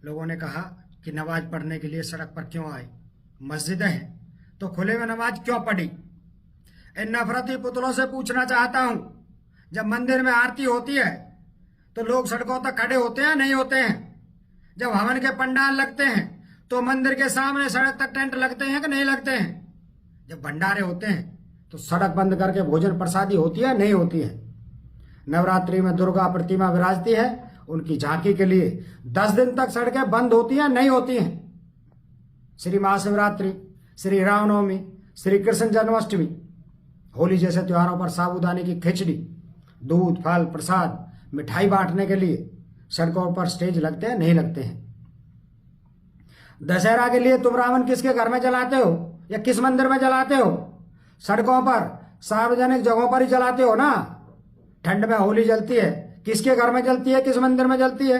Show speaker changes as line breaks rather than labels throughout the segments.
लोगों ने कहा कि नमाज पढ़ने के लिए सड़क पर क्यों आए, मस्जिदें हैं तो खुले में नमाज क्यों पढ़ी। इन नफरती पुतलों से पूछना चाहता हूं, जब मंदिर में आरती होती है तो लोग सड़कों तक खड़े होते हैं नहीं होते हैं? जब हवन के पंडाल लगते हैं तो मंदिर के सामने सड़क तक टेंट लगते हैं कि नहीं लगते हैं? जब भंडारे होते हैं तो सड़क बंद करके भोजन प्रसादी होती है नहीं होती है? नवरात्रि में दुर्गा प्रतिमा विराजती है, उनकी झांकी के लिए 10 दिन तक सड़कें बंद होती हैं नहीं होती हैं? श्री महाशिवरात्रि, श्री रामनवमी, श्री कृष्ण जन्माष्टमी, होली जैसे त्योहारों पर साबूदाने की खिचड़ी, दूध, फल, प्रसाद, मिठाई बांटने के लिए सड़कों पर स्टेज लगते हैं नहीं लगते हैं? दशहरा के लिए तुम रावण किसके घर में जलाते हो या किस मंदिर में जलाते हो? सड़कों पर सार्वजनिक जगहों पर ही जलाते हो ना। ठंड में होली जलती है, किसके घर में जलती है, किस मंदिर में जलती है?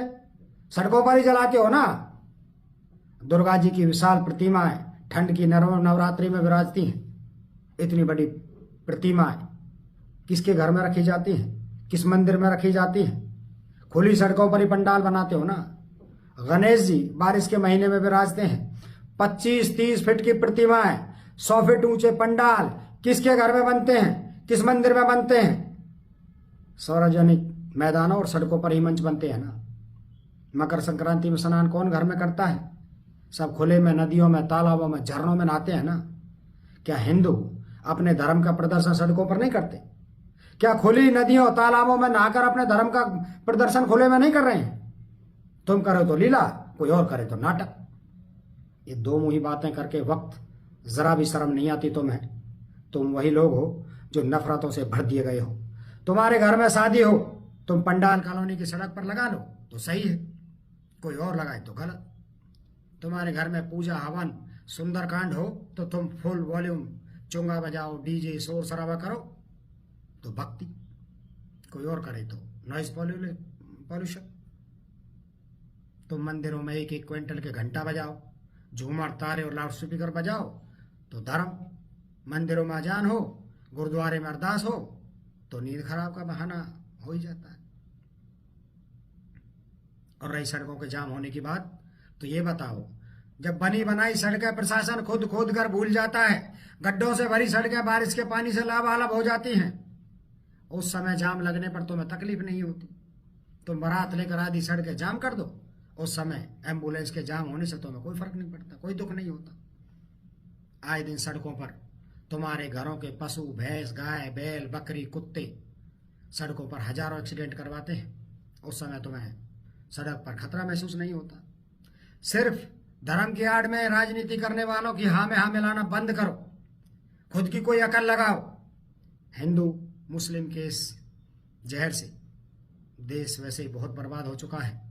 सड़कों पर ही जलाते हो ना। दुर्गा जी की विशाल प्रतिमाएं ठंड की नवरात्रि में विराजती हैं। इतनी बड़ी प्रतिमाएं किसके घर में रखी जाती हैं, किस मंदिर में रखी जाती हैं? खुली सड़कों पर ही पंडाल बनाते हो ना। गणेश जी बारिश के महीने में विराजते हैं। 25-30 फीट की प्रतिमाएं, 100 फीट ऊंचे पंडाल किसके घर में बनते हैं, किस मंदिर में बनते हैं? सार्वजनिक मैदानों और सड़कों पर ही मंच बनते हैं ना। मकर संक्रांति में स्नान कौन घर में करता है? सब खुले में, नदियों में, तालाबों में, झरनों में नहाते हैं ना। क्या हिंदू अपने धर्म का प्रदर्शन सड़कों पर नहीं करते? क्या खुली नदियों तालाबों में नहाकर अपने धर्म का प्रदर्शन खुले में नहीं कर रहे हैं? तुम करो तो लीला, कोई और करे तो नाटक। ये दो मुंही बातें करके वक्त जरा भी शर्म नहीं आती तुम्हें? तुम वही लोग हो जो नफरतों से भर दिए गए हो। तुम्हारे घर में शादी हो, तुम पंडाल कॉलोनी की सड़क पर लगा लो तो सही है, कोई और लगाए तो गलत। तुम्हारे घर में पूजा हवन सुंदरकांड हो तो तुम फुल वॉल्यूम चुंगा बजाओ, डीजे शोर शराबा करो तो भक्ति, कोई और करे तो नॉइज पॉल्यूशन। तुम मंदिरों में 1-1 क्विंटल के घंटा बजाओ, झूमर, तारे और लाउड स्पीकर बजाओ तो धर्म। मंदिरों में अजान हो, गुरुद्वारे में अरदास हो तो नींद खराब का बहाना हो ही जाता है। और रही सड़कों के जाम होने की बात, तो ये बताओ, जब बनी बनाई सड़कें प्रशासन खुद खोद कर भूल जाता है, गड्ढों से भरी सड़कें बारिश के पानी से लबालब हो जाती हैं, उस समय जाम लगने पर तुम्हें तकलीफ नहीं होती। तुम बारात लेकर आधी सड़कें जाम कर दो, उस समय एम्बुलेंस के जाम होने से तुम्हें कोई फर्क नहीं पड़ता, कोई दुख नहीं होता। आए दिन सड़कों पर तुम्हारे घरों के पशु, भैंस, गाय, बैल, बकरी, कुत्ते सड़कों पर हजारों एक्सीडेंट करवाते हैं, उस समय तुम्हें सड़क पर खतरा महसूस नहीं होता। सिर्फ धर्म की आड़ में राजनीति करने वालों की हाँ में हाँ मिलाना बंद करो, खुद की कोई अकल लगाओ। हिंदू मुस्लिम के इस जहर से देश वैसे ही बहुत बर्बाद हो चुका है।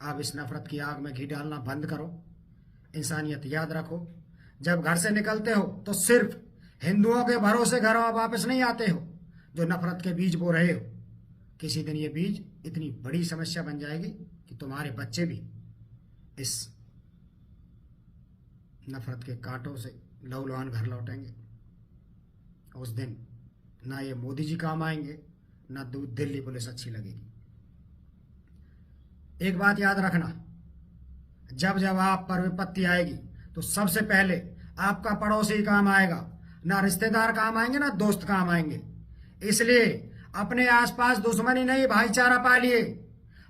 आप इस नफरत की आग में घी डालना बंद करो। इंसानियत याद रखो। जब घर से निकलते हो तो सिर्फ हिंदुओं के भरोसे घर वापस नहीं आते हो जो नफरत के बीज बो रहे हो। किसी दिन ये बीज इतनी बड़ी समस्या बन जाएगी कि तुम्हारे बच्चे भी इस नफरत के कांटों से लहूलुहान घर लौटेंगे। उस दिन ना ये मोदी जी काम आएंगे, ना दिल्ली पुलिस अच्छी लगेगी। एक बात याद रखना, जब जब आप पर विपत्ति आएगी तो सबसे पहले आपका पड़ोसी काम आएगा, ना रिश्तेदार काम आएंगे, ना दोस्त काम आएंगे। इसलिए अपने आसपास दुश्मनी नहीं, भाईचारा पालिए।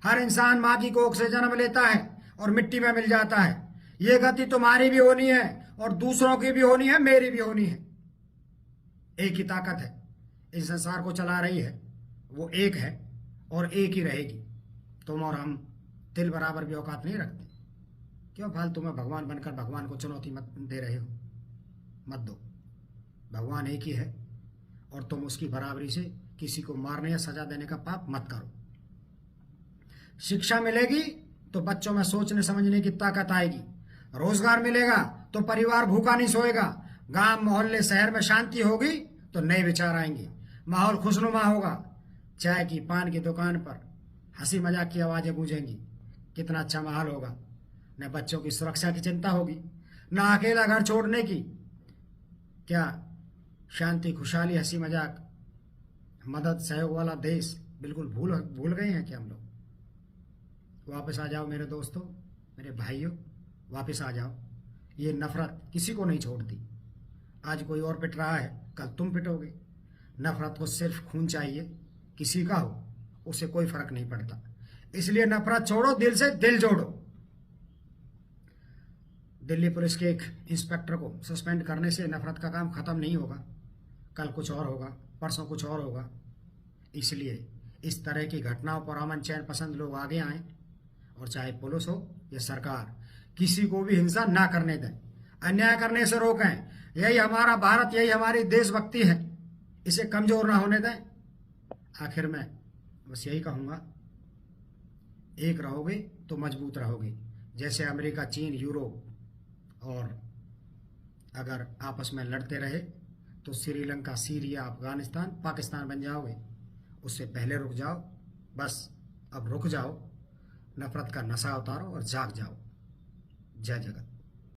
हर इंसान माँ की कोख से जन्म लेता है और मिट्टी में मिल जाता है। ये गति तुम्हारी भी होनी है और दूसरों की भी होनी है, मेरी भी होनी है। एक ही ताकत है इस संसार को चला रही है, वो एक है और एक ही रहेगी। तुम और हम तिल बराबर भी औकात नहीं रखते। क्यों फालतू में भगवान बनकर भगवान को चुनौती मत दे रहे हो? मत दो। भगवान एक ही है और तुम उसकी बराबरी से किसी को मारने या सजा देने का पाप मत करो। शिक्षा मिलेगी तो बच्चों में सोचने समझने की ताकत आएगी। रोजगार मिलेगा तो परिवार भूखा नहीं सोएगा। गांव, मोहल्ले, शहर में शांति होगी तो नए विचार आएंगे। माहौल खुशनुमा होगा। चाय की, पान की दुकान पर हंसी मजाक की आवाजें गूंजेंगी। कितना अच्छा माहौल होगा। न बच्चों की सुरक्षा की चिंता होगी, न अकेला घर छोड़ने की। क्या शांति, खुशहाली, हंसी मजाक, मदद, सहयोग वाला देश बिल्कुल भूल गए हैं क्या हम लोग? वापस आ जाओ मेरे दोस्तों। मेरे भाइयों, वापस आ जाओ। ये नफरत किसी को नहीं छोड़ती। आज कोई और पिट रहा है, कल तुम पिटोगे। नफरत को सिर्फ खून चाहिए, किसी का हो उसे कोई फर्क नहीं पड़ता। इसलिए नफरत छोड़ो, दिल से दिल जोड़ो। दिल्ली पुलिस के एक इंस्पेक्टर को सस्पेंड करने से नफरत का काम खत्म नहीं होगा। कल कुछ और होगा, परसों कुछ और होगा। इसलिए इस तरह की घटनाओं पर अमन चैन पसंद लोग आगे आएं और चाहे पुलिस हो या सरकार, किसी को भी हिंसा ना करने दें, अन्याय करने से रोकें। यही हमारा भारत, यही हमारी देशभक्ति है। इसे कमजोर ना होने दें। आखिर में बस यही कहूंगा, एक रहोगे तो मजबूत रहोगे। जैसे अमेरिका, चीन, यूरोप और अगर आपस में लड़ते रहे तो श्रीलंका, सीरिया, अफगानिस्तान, पाकिस्तान बन जाओगे। उससे पहले रुक जाओ, बस अब रुक जाओ। नफरत का नशा उतारो और जाग जाओ। जय जगत।